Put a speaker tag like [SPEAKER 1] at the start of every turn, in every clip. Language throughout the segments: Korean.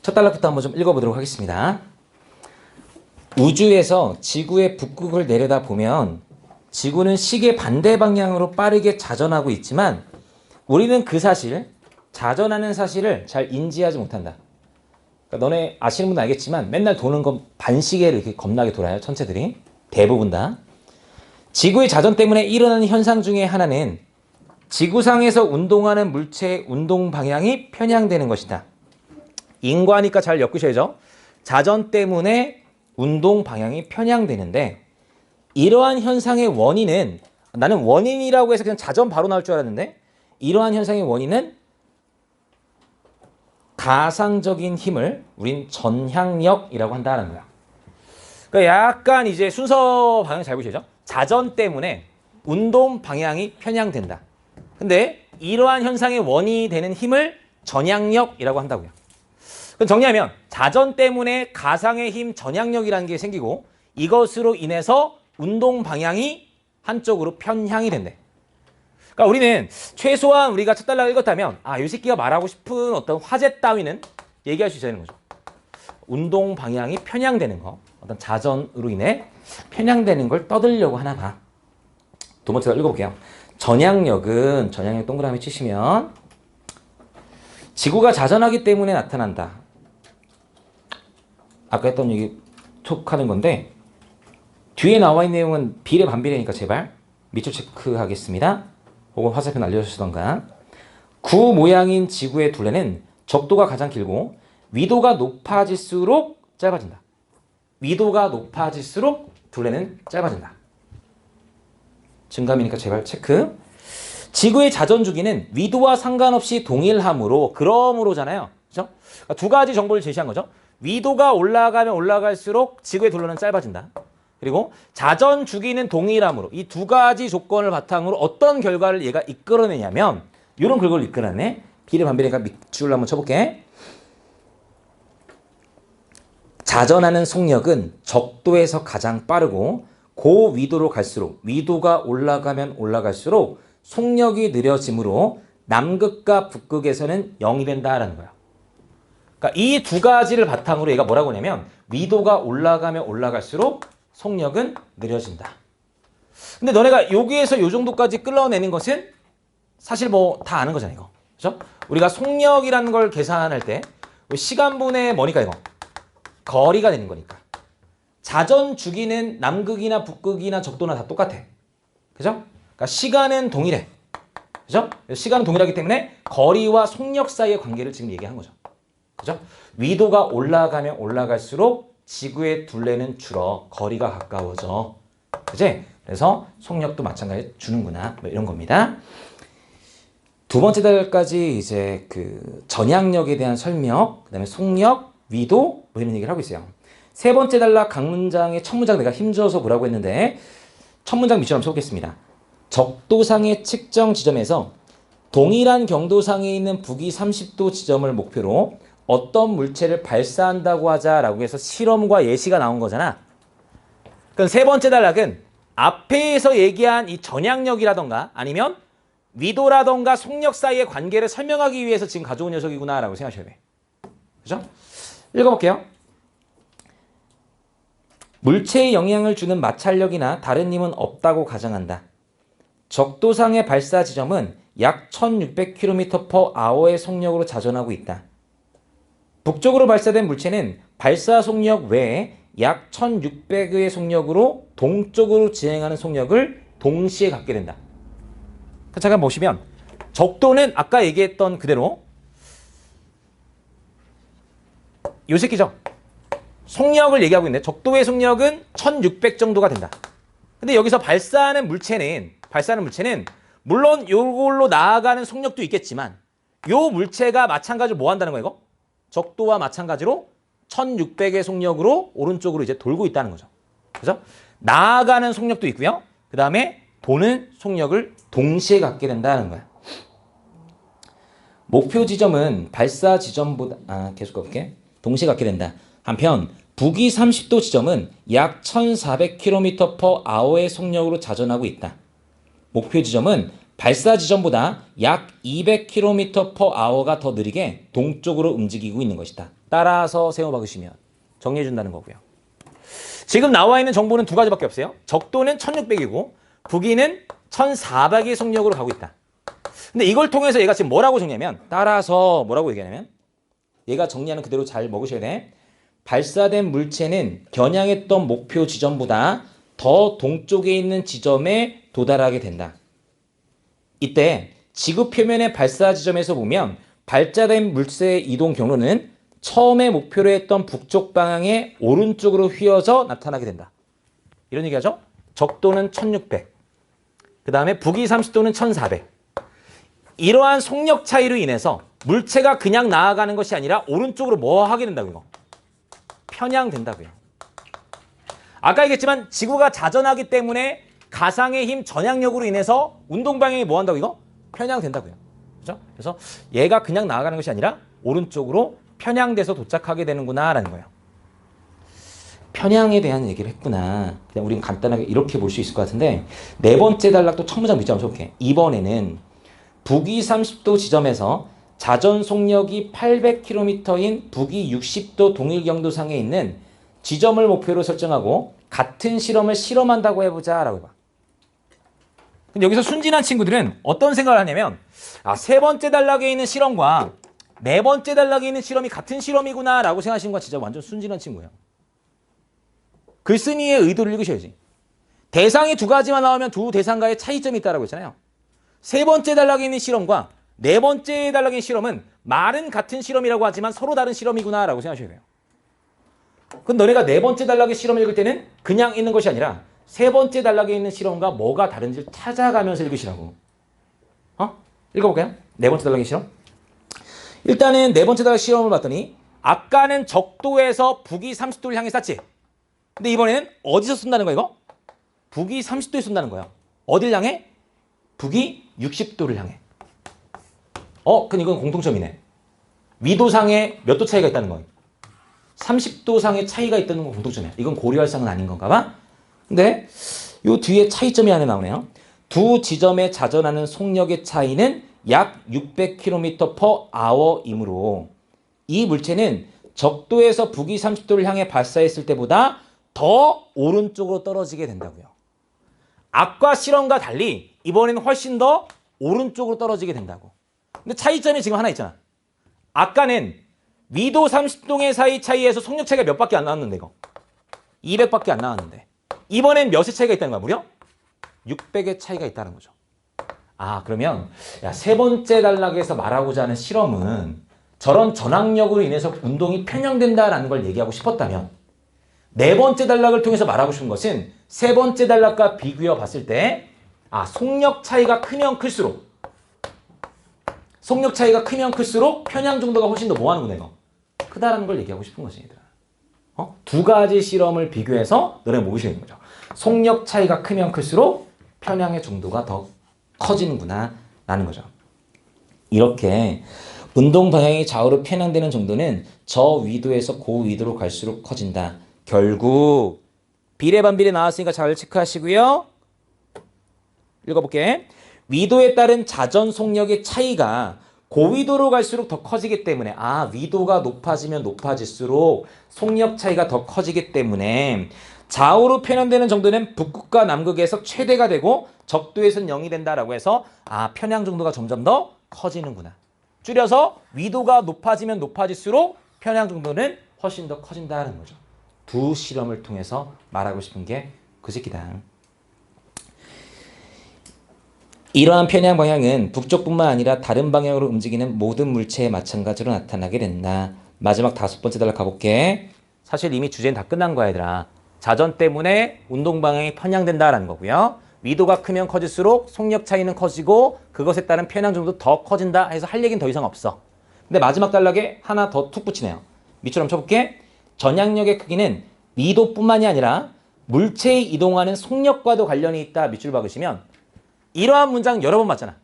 [SPEAKER 1] 첫 단락부터 한번 좀 읽어보도록 하겠습니다. 우주에서 지구의 북극을 내려다 보면 지구는 시계 반대 방향으로 빠르게 자전하고 있지만 우리는 그 사실, 자전하는 사실을 잘 인지하지 못한다. 그러니까 너네 아시는 분은 알겠지만 맨날 도는 건 반시계를 이렇게 겁나게 돌아요. 천체들이. 대부분 다. 지구의 자전 때문에 일어나는 현상 중에 하나는 지구상에서 운동하는 물체의 운동 방향이 편향되는 것이다. 인과니까 잘 엮으셔야죠. 자전 때문에 운동 방향이 편향되는데 이러한 현상의 원인은, 나는 원인이라고 해서 그냥 자전 바로 나올 줄 알았는데 이러한 현상의 원인은 가상적인 힘을 우린 전향력이라고 한다는 거야. 그러니까 약간 이제 순서 방향 잘 보시죠. 자전 때문에 운동 방향이 편향된다. 근데 이러한 현상의 원인이 되는 힘을 전향력이라고 한다고요. 그럼 정리하면 자전 때문에 가상의 힘 전향력이라는 게 생기고 이것으로 인해서 운동 방향이 한쪽으로 편향이 된대. 그러니까 우리는 최소한 우리가 첫 단락을 읽었다면 이 새끼가 말하고 싶은 어떤 화제 따위는 얘기할 수 있어야 되는 거죠. 운동 방향이 편향되는 거, 어떤 자전으로 인해 편향되는 걸 떠들려고 하나 봐. 두 번째 읽어볼게요. 전향력은, 전향력 동그라미 치시면 지구가 자전하기 때문에 나타난다. 아까 했던 얘기 톡 하는 건데 뒤에 나와 있는 내용은 비례 반비례니까 제발 밑줄 체크하겠습니다. 혹은 화살표 알려주시던가. 구 모양인 지구의 둘레는 적도가 가장 길고 위도가 높아질수록 짧아진다. 위도가 높아질수록 둘레는 짧아진다. 증감이니까 제발 체크. 지구의 자전 주기는 위도와 상관없이 동일하므로, 그러므로잖아요. 그죠? 그러니까 두 가지 정보를 제시한 거죠. 위도가 올라가면 올라갈수록 지구의 둘레는 짧아진다. 그리고 자전 주기는 동일하므로, 이 두 가지 조건을 바탕으로 어떤 결과를 얘가 이끌어내냐면 이런 결과를 이끌어내. 비례 반비례니까 밑줄로 한번 쳐볼게. 자전하는 속력은 적도에서 가장 빠르고 고위도로 갈수록, 위도가 올라가면 올라갈수록 속력이 느려지므로 남극과 북극에서는 0이 된다라는 거야. 그러니까 이 두 가지를 바탕으로 얘가 뭐라고 하냐면 위도가 올라가면 올라갈수록 속력은 느려진다. 근데 너네가 여기에서 요 정도까지 끌어내는 것은 사실 뭐 다 아는 거잖아, 이거. 그죠? 우리가 속력이라는 걸 계산할 때 시간분의 뭐니까 이거? 거리가 되는 거니까. 자전 주기는 남극이나 북극이나 적도나 다 똑같아. 그죠? 그러니까 시간은 동일해. 그죠? 시간은 동일하기 때문에 거리와 속력 사이의 관계를 지금 얘기한 거죠. 그죠? 위도가 올라가면 올라갈수록 지구의 둘레는 줄어 거리가 가까워져. 그지? 그래서 속력도 마찬가지로 주는구나. 뭐 이런 겁니다. 두 번째 달까지 이제 그 전향력에 대한 설명, 그 다음에 속력, 위도 뭐 이런 얘기를 하고 있어요. 세 번째 단락 각 문장의 첫 문장 내가 힘줘서 보라고 했는데 첫 문장 밑줄 한번 쳐보겠습니다. 적도상의 측정 지점에서 동일한 경도상에 있는 북위 30도 지점을 목표로 어떤 물체를 발사한다고 하자라고 해서 실험과 예시가 나온 거잖아. 그럼 세 번째 단락은 앞에서 얘기한 이 전향력이라던가 아니면 위도라던가 속력 사이의 관계를 설명하기 위해서 지금 가져온 녀석이구나라고 생각하셔야 돼. 그죠? 읽어볼게요. 물체에 영향을 주는 마찰력이나 다른 힘은 없다고 가정한다. 적도상의 발사 지점은 약 1600km/h의 속력으로 자전하고 있다. 북쪽으로 발사된 물체는 발사 속력 외에 약 1600의 속력으로 동쪽으로 진행하는 속력을 동시에 갖게 된다. 잠깐 보시면 적도는 아까 얘기했던 그대로 요 새끼죠. 속력을 얘기하고 있는데 적도의 속력은 1600 정도가 된다. 근데 여기서 발사하는 물체는 물론 요걸로 나아가는 속력도 있겠지만 요 물체가 마찬가지로 뭐 한다는 거예요, 이거? 적도와 마찬가지로 1600의 속력으로 오른쪽으로 이제 돌고 있다는 거죠. 그래서 나아가는 속력도 있고요. 그 다음에 도는 속력을 동시에 갖게 된다는 거야. 목표 지점은 발사 지점보다 계속 가볼게. 동시에 갖게 된다. 한편 북위 30도 지점은 약 1400km/h의 속력으로 자전하고 있다. 목표 지점은 발사 지점보다 약 200km/h가 더 느리게 동쪽으로 움직이고 있는 것이다. 따라서 세워 박으시면 정리해 준다는 거고요. 지금 나와 있는 정보는 두 가지밖에 없어요. 적도는 1600이고 북위는 1400의 속력으로 가고 있다. 근데 이걸 통해서 얘가 지금 뭐라고 정리하면, 따라서 뭐라고 얘기하냐면, 얘가 정리하는 그대로 잘 먹으셔야 돼. 발사된 물체는 겨냥했던 목표 지점보다 더 동쪽에 있는 지점에 도달하게 된다. 이때 지구 표면의 발사 지점에서 보면 발사된 물체의 이동 경로는 처음에 목표로 했던 북쪽 방향의 오른쪽으로 휘어져 나타나게 된다. 이런 얘기하죠? 적도는 1600. 그 다음에 북위 30도는 1400. 이러한 속력 차이로 인해서 물체가 그냥 나아가는 것이 아니라 오른쪽으로 뭐 하게 된다고요? 편향된다고요. 아까 얘기했지만 지구가 자전하기 때문에 가상의 힘 전향력으로 인해서 운동 방향이 뭐 한다고 이거? 편향된다고요. 그렇죠? 그래서 얘가 그냥 나아가는 것이 아니라 오른쪽으로 편향돼서 도착하게 되는구나 라는 거예요. 편향에 대한 얘기를 했구나. 그냥 우리는 간단하게 이렇게 볼 수 있을 것 같은데, 네 번째 단락도 첫 문장 밑줄 한번 쳐볼게. 이번에는 북위 30도 지점에서 자전 속력이 800km인 북위 60도 동일경도상에 있는 지점을 목표로 설정하고 같은 실험을 실험한다고 해보자 라고 해봐. 근데 여기서 순진한 친구들은 어떤 생각을 하냐면, 세 번째 단락에 있는 실험과 네 번째 단락에 있는 실험이 같은 실험이구나 라고 생각하시는 건 진짜 완전 순진한 친구예요. 글쓴이의 의도를 읽으셔야지. 대상이 두 가지만 나오면 두 대상과의 차이점이 있다고 했잖아요. 세 번째 단락에 있는 실험과 네 번째 단락에 있는 실험은 말은 같은 실험이라고 하지만 서로 다른 실험이구나 라고 생각하셔야 돼요. 그럼 너네가 네 번째 단락의 실험을 읽을 때는 그냥 읽는 것이 아니라 세 번째 단락에 있는 실험과 뭐가 다른지를 찾아가면서 읽으시라고. 읽어볼까요? 네 번째 단락의 실험. 일단은 네 번째 단락 실험을 봤더니 아까는 적도에서 북위 30도를 향해 쐈지. 근데 이번에는 어디서 쏜다는 거야 이거? 북위 30도에 쏜다는 거야. 어딜 향해? 북위 60도를 향해. 근데 이건 공통점이네. 위도상에 몇 도 차이가 있다는 거야. 30도상의 차이가 있다는 건 공통점이야. 이건 고려할 사항은 아닌 건가 봐. 근데 요 뒤에 차이점이 하나 나오네요. 두 지점에 자전하는 속력의 차이는 약 600km/h이므로 이 물체는 적도에서 북위 30도를 향해 발사했을 때보다 더 오른쪽으로 떨어지게 된다고요. 아까 실험과 달리 이번에는 훨씬 더 오른쪽으로 떨어지게 된다고. 근데 차이점이 지금 하나 있잖아. 아까는 위도 30도의 사이 차이에서 속력 차이가 몇 밖에 안 나왔는데 이거 200밖에 안 나왔는데 이번엔 몇의 차이가 있다는 거야? 무려 600의 차이가 있다는 거죠. 그러면 세 번째 단락에서 말하고자 하는 실험은 저런 전항력으로 인해서 운동이 편향된다라는 걸 얘기하고 싶었다면, 네 번째 단락을 통해서 말하고 싶은 것은 세 번째 단락과 비교해 봤을 때 속력 차이가 크면 클수록 편향 정도가 훨씬 더 뭐 하는 거네 이거? 크다라는 걸 얘기하고 싶은 거지 얘들아. 두 가지 실험을 비교해서 너네 모으시는 거죠. 속력 차이가 크면 클수록 편향의 정도가 더 커지는구나 라는 거죠. 이렇게 운동 방향이 좌우로 편향되는 정도는 저위도에서 고위도로 갈수록 커진다. 결국 비례 반비례 나왔으니까 잘 체크하시고요. 읽어볼게. 위도에 따른 자전 속력의 차이가 고위도로 갈수록 더 커지기 때문에 위도가 높아지면 높아질수록 속력 차이가 더 커지기 때문에 좌우로 편향되는 정도는 북극과 남극에서 최대가 되고 적도에서는 0이 된다라고 해서 편향 정도가 점점 더 커지는구나. 줄여서 위도가 높아지면 높아질수록 편향 정도는 훨씬 더 커진다는 거죠. 두 실험을 통해서 말하고 싶은 게 그 새끼다. 이러한 편향 방향은 북쪽뿐만 아니라 다른 방향으로 움직이는 모든 물체에 마찬가지로 나타나게 된다. 마지막 다섯 번째 단락 가볼게. 사실 이미 주제는 다 끝난 거야 얘들아. 자전 때문에 운동 방향이 편향된다라는 거고요. 위도가 크면 커질수록 속력 차이는 커지고 그것에 따른 편향 정도 더 커진다 해서 할 얘기는 더 이상 없어. 근데 마지막 단락에 하나 더 툭 붙이네요. 밑줄 한번 쳐볼게. 전향력의 크기는 위도뿐만이 아니라 물체의 이동하는 속력과도 관련이 있다. 밑줄 박으시면 이러한 문장 여러 번 봤잖아.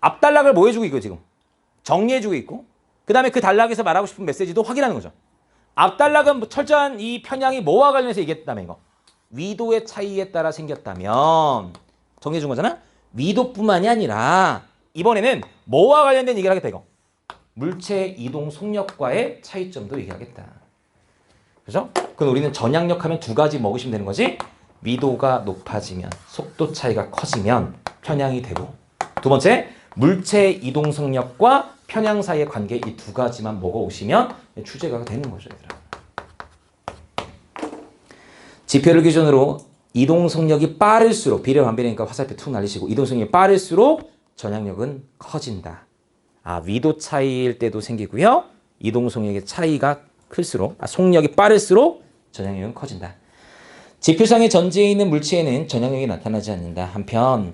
[SPEAKER 1] 앞 단락을 뭐 해주고 있고 지금 정리해주고 있고 그 다음에 그 단락에서 말하고 싶은 메시지도 확인하는 거죠. 앞 단락은 철저한 이 편향이 뭐와 관련해서 얘기했다며 이거. 위도의 차이에 따라 생겼다면 정리해준 거잖아. 위도뿐만이 아니라 이번에는 뭐와 관련된 얘기를 하겠다 이거. 물체의 이동 속력과의 차이점도 얘기하겠다. 그죠? 그럼 우리는 전향력 하면 두 가지 먹으시면 되는 거지. 위도가 높아지면 속도 차이가 커지면 편향이 되고, 두 번째 물체의 이동 속력과 편향 사이의 관계, 이 두 가지만 먹어오시면 추제가 되는 거죠, 얘들아. 지표를 기준으로 이동 속력이 빠를수록, 비례 반비례니까 화살표 툭 날리시고, 이동 속력이 빠를수록 전향력은 커진다. 위도 차이일 때도 생기고요. 이동 속력의 차이가 클수록, 속력이 빠를수록 전향력은 커진다. 지표상의 전지에 있는 물체에는 전향력이 나타나지 않는다. 한편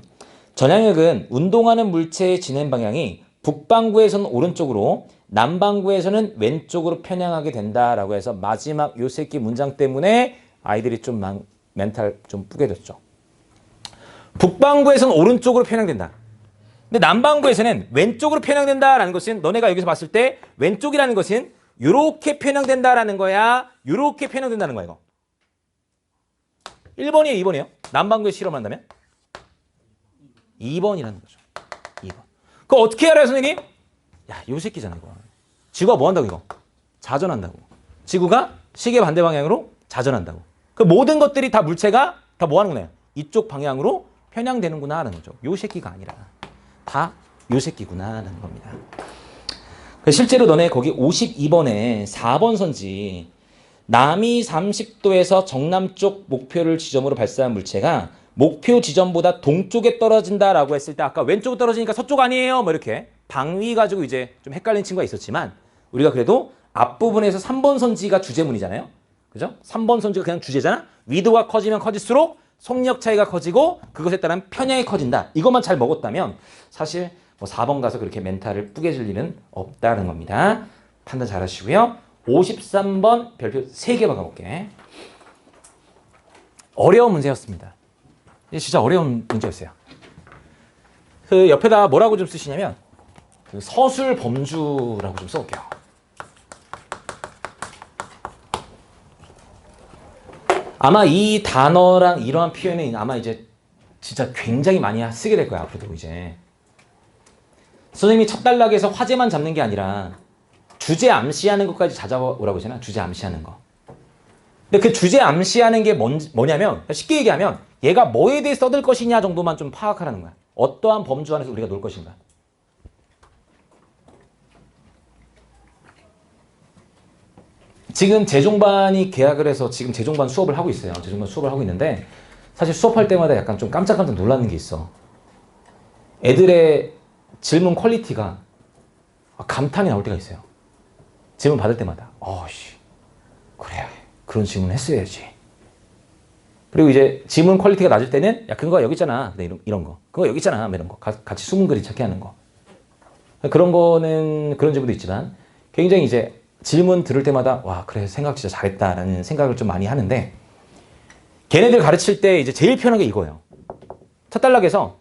[SPEAKER 1] 전향력은 운동하는 물체의 진행 방향이 북반구에서는 오른쪽으로, 남반구에서는 왼쪽으로 편향하게 된다라고 해서 마지막 요 새끼 문장 때문에 아이들이 좀 멘탈 좀 뿌개졌죠. 북반구에서는 오른쪽으로 편향된다. 근데 남반구에서는 왼쪽으로 편향된다라는 것은, 너네가 여기서 봤을 때 왼쪽이라는 것은 이렇게 편향된다라는 거야, 이렇게 편향된다는 거야, 이거. 1번이에요, 2번이에요? 남반구에 실험한다면? 2번이라는 거죠. 2번. 그거 어떻게 알아요, 선생님? 야, 요 새끼잖아, 이거. 지구가 뭐 한다고, 이거? 자전한다고. 지구가 시계 반대 방향으로 자전한다고. 그 모든 것들이 다 물체가 다 뭐 하는 거냐? 이쪽 방향으로 편향되는구나 하는 거죠. 요 새끼가 아니라 다 요 새끼구나 하는 겁니다. 실제로 너네 거기 52번에 4번 선지, 남이 30도에서 정남쪽 목표를 지점으로 발사한 물체가 목표 지점보다 동쪽에 떨어진다라고 했을 때, 아까 왼쪽으로 떨어지니까 서쪽 아니에요? 뭐 이렇게 방위 가지고 이제 좀 헷갈린 친구가 있었지만, 우리가 그래도 앞부분에서 3번 선지가 주제문이잖아요. 그죠? 3번 선지가 그냥 주제잖아. 위도가 커지면 커질수록 속력 차이가 커지고 그것에 따른 편향이 커진다. 이것만 잘 먹었다면 사실 뭐 4번 가서 그렇게 멘탈을 뿌개질 일은 없다는 겁니다. 판단 잘 하시고요. 53번 별표 3개 박아볼게. 어려운 문제였습니다. 진짜 어려운 문제였어요. 그 옆에다 뭐라고 좀 쓰시냐면 그 서술 범주라고 좀 써볼게요. 아마 이 단어랑 이러한 표현은 아마 이제 진짜 굉장히 많이 쓰게 될 거야, 앞으로도 이제. 선생님이 첫 단락에서 화제만 잡는 게 아니라 주제 암시하는 것까지 찾아오라고 하잖아. 주제 암시하는 거. 근데 그 주제 암시하는 게 뭐냐면, 쉽게 얘기하면 얘가 뭐에 대해 써들 것이냐 정도만 좀 파악하라는 거야. 어떠한 범주 안에서 우리가 놀 것인가. 지금 재종반이 계약을 해서 지금 재종반 수업을 하고 있어요. 재종반 수업을 하고 있는데, 사실 수업할 때마다 약간 좀 깜짝깜짝 놀라는 게 있어. 애들의 질문 퀄리티가 감탄이 나올 때가 있어요. 질문 받을 때마다. 그래, 그런 질문 했어야지. 그리고 이제 질문 퀄리티가 낮을 때는, 야, 그거 여기 있잖아. 이런 거. 그거 여기 있잖아. 이런 거. 같이 수문글이 찾게 하는 거. 그런 거는 그런 질문도 있지만, 굉장히 이제 질문 들을 때마다, 와, 그래, 생각 진짜 잘했다라는 생각을 좀 많이 하는데, 걔네들 가르칠 때 이제 제일 편한 게 이거예요. 첫 단락에서,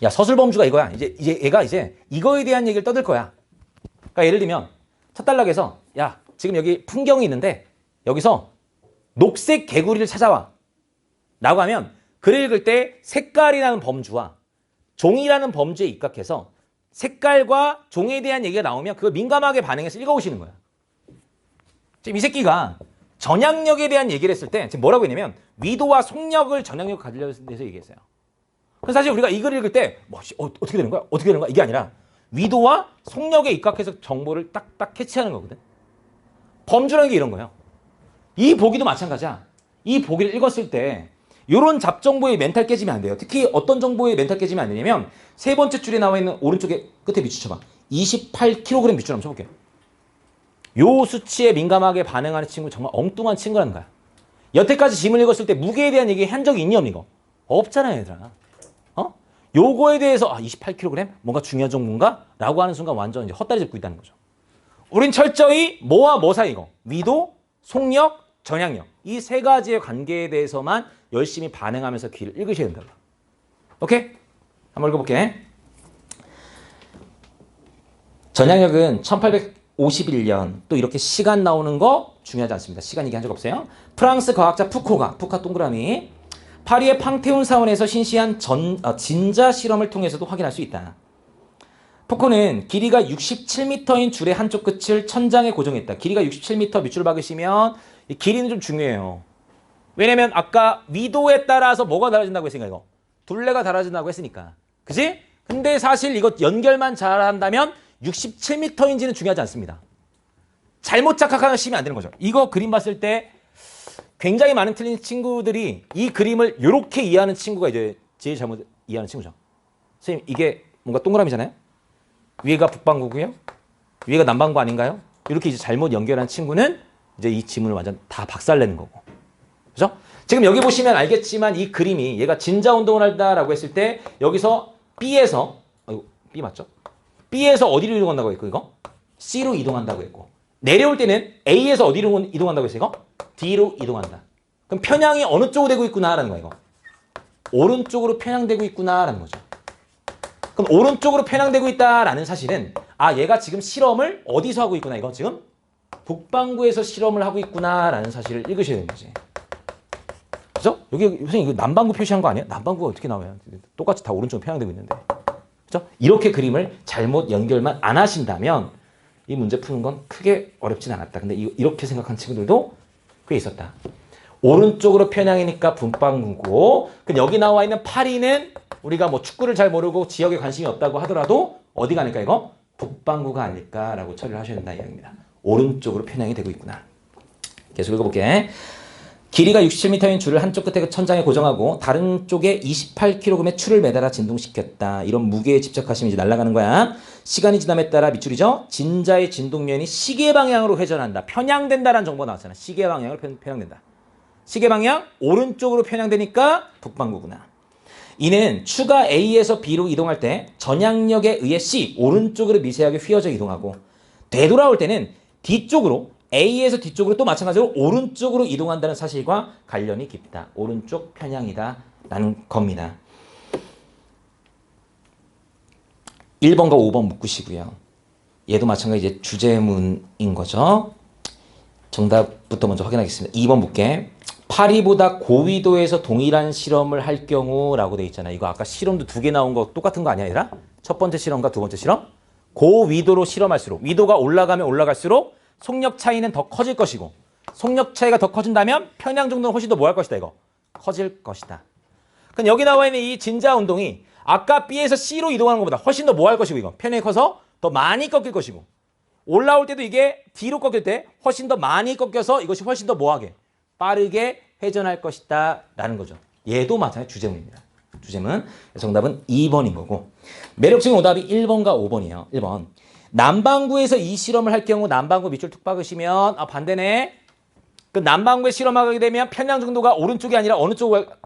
[SPEAKER 1] 야, 서술범주가 이거야. 이제 얘가 이제 이거에 대한 얘기를 떠들 거야. 그러니까 예를 들면, 첫 단락에서, 야, 지금 여기 풍경이 있는데, 여기서 녹색 개구리를 찾아와. 라고 하면, 글을 읽을 때 색깔이라는 범주와 종이라는 범주에 입각해서 색깔과 종에 대한 얘기가 나오면 그걸 민감하게 반응해서 읽어오시는 거야. 지금 이 새끼가 전향력에 대한 얘기를 했을 때 지금 뭐라고 했냐면 위도와 속력을 전향력 가지려서 얘기했어요. 그래서 사실 우리가 이 글을 읽을 때 어떻게 되는 거야? 어떻게 되는 거야? 이게 아니라 위도와 속력에 입각해서 정보를 딱딱 캐치하는 거거든. 범주라는 게 이런 거예요. 이 보기도 마찬가지야. 이 보기를 읽었을 때 이런 잡정보에 멘탈 깨지면 안 돼요. 특히 어떤 정보에 멘탈 깨지면 안 되냐면 세 번째 줄에 나와 있는 오른쪽에 끝에 밑줄 쳐봐. 28kg 밑줄 한번 쳐볼게요. 요 수치에 민감하게 반응하는 친구 정말 엉뚱한 친구라는 거야. 여태까지 질문 읽었을 때 무게에 대한 얘기 한 적이 있니 없니 이거? 없잖아요, 얘들아. 요거에 대해서 28kg? 뭔가 중요한 정보인가? 라고 하는 순간 완전 이제 헛다리 짚고 있다는 거죠. 우린 철저히 뭐와 뭐 사이 이거. 위도, 속력, 전향력. 이 세 가지의 관계에 대해서만 열심히 반응하면서 귀를 읽으셔야 된다. 오케이? 한번 읽어볼게. 전향력은 1851년, 또 이렇게 시간 나오는 거 중요하지 않습니다. 시간 얘기한 적 없어요. 프랑스 과학자 푸카 동그라미. 파리의 팡테온 사원에서 신시한 진자 실험을 통해서도 확인할 수 있다. 푸코는 길이가 67m인 줄의 한쪽 끝을 천장에 고정했다. 길이가 67m 밑줄 박으시면 이 길이는 좀 중요해요. 왜냐면 아까 위도에 따라서 뭐가 달라진다고 했으니까 이거. 둘레가 달라진다고 했으니까. 그지? 근데 사실 이거 연결만 잘한다면 67m인지는 중요하지 않습니다. 잘못 착각하시면 안 되는 거죠. 이거 그림 봤을 때 굉장히 많은 틀린 친구들이 이 그림을 이렇게 이해하는 친구가 이제 제일 잘못 이해하는 친구죠. 선생님 이게 뭔가 동그라미잖아요. 위에가 북반구고요. 위에가 남반구 아닌가요? 이렇게 이제 잘못 연결한 친구는 이제 이 지문을 완전 다 박살내는 거고. 그죠? 지금 여기 보시면 알겠지만 이 그림이 얘가 진자 운동을 한다라고 했을 때 여기서 B에서 B 맞죠? B에서 어디로 이동한다고 했고 이거? C로 이동한다고 했고 내려올 때는 A에서 어디로 이동한다고 했어요 이거? D로 이동한다. 그럼 편향이 어느 쪽으로 되고 있구나라는 거야 이거. 오른쪽으로 편향되고 있구나라는 거죠. 그럼 오른쪽으로 편향되고 있다라는 사실은 아 얘가 지금 실험을 어디서 하고 있구나 이거 지금 북반구에서 실험을 하고 있구나라는 사실을 읽으셔야 되는 거지. 그죠? 여기 선생님 이거 남반구 표시한 거 아니에요? 남반구가 어떻게 나와요? 똑같이 다 오른쪽으로 편향되고 있는데. 그죠? 이렇게 그림을 잘못 연결만 안 하신다면 이 문제 푸는 건 크게 어렵진 않았다. 근데 이렇게 생각한 친구들도 꽤 있었다. 오른쪽으로 편향이니까 북반구고 그럼 여기 나와 있는 파리는 우리가 뭐 축구를 잘 모르고 지역에 관심이 없다고 하더라도 어디가 아닐까 이거? 북반구가 아닐까라고 처리를 하셔야 된다 이야기입니다. 오른쪽으로 편향이 되고 있구나. 계속 읽어볼게. 길이가 67m인 줄을 한쪽 끝에 천장에 고정하고 다른 쪽에 28kg의 추를 매달아 진동시켰다. 이런 무게에 집착하시면 이제 날아가는 거야. 시간이 지남에 따라 밑줄이죠. 진자의 진동면이 시계 방향으로 회전한다. 편향된다라는 정보가 나왔잖아. 시계 방향으로 편향된다. 시계 방향 오른쪽으로 편향되니까 북반구구나. 이는 추가 A에서 B로 이동할 때 전향력에 의해 C 오른쪽으로 미세하게 휘어져 이동하고 되돌아올 때는 뒤쪽으로 A에서 뒤쪽으로 또 마찬가지로 오른쪽으로 이동한다는 사실과 관련이 깊다. 오른쪽 편향이다 라는 겁니다. 1번과 5번 묶으시고요. 얘도 마찬가지 이제 주제문인 거죠. 정답부터 먼저 확인하겠습니다. 2번 볼게. 파리보다 고위도에서 동일한 실험을 할 경우라고 돼 있잖아. 이거 아까 실험도 2개 나온 거 똑같은 거 아니야, 얘들아? 첫 번째 실험과 두 번째 실험? 고위도로 실험할수록 위도가 올라가면 올라갈수록 속력 차이는 더 커질 것이고 속력 차이가 더 커진다면 편향 정도는 훨씬 더 뭐 할 것이다 이거? 커질 것이다. 그럼 여기 나와 있는 이 진자 운동이 아까 B에서 C로 이동하는 것보다 훨씬 더 뭐 할 것이고 이거 편향이 커서 더 많이 꺾일 것이고 올라올 때도 이게 D로 꺾일 때 훨씬 더 많이 꺾여서 이것이 훨씬 더 뭐하게? 빠르게 회전할 것이다 라는 거죠. 얘도 마찬가지 주제문입니다. 주제문. 정답은 2번인 거고 매력적인 오답이 1번과 5번이에요. 1번. 남반구에서 이 실험을 할 경우 남반구 밑줄 툭 박으시면 아 반대네. 그 남반구에 실험하게 되면 편향 정도가 오른쪽이 아니라 어느 쪽으로 갈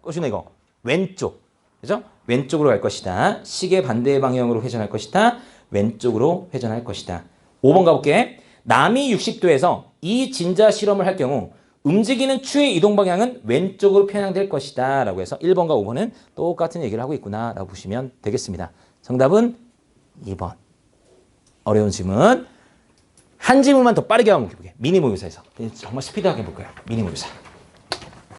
[SPEAKER 1] 것이네 이거. 왼쪽. 그죠? 왼쪽으로 갈 것이다. 시계 반대 방향으로 회전할 것이다. 왼쪽으로 회전할 것이다. 5번 가볼게. 남이 60도에서 이 진자 실험을 할 경우 움직이는 추의 이동 방향은 왼쪽으로 편향될 것이다 라고 해서 1번과 5번은 똑같은 얘기를 하고 있구나 라고 보시면 되겠습니다. 정답은 2번. 어려운 질문. 한 질문만 더 빠르게 한번 해볼게요. 미니 모의고사에서. 정말 스피드하게 해볼 거예요. 미니 모의고사.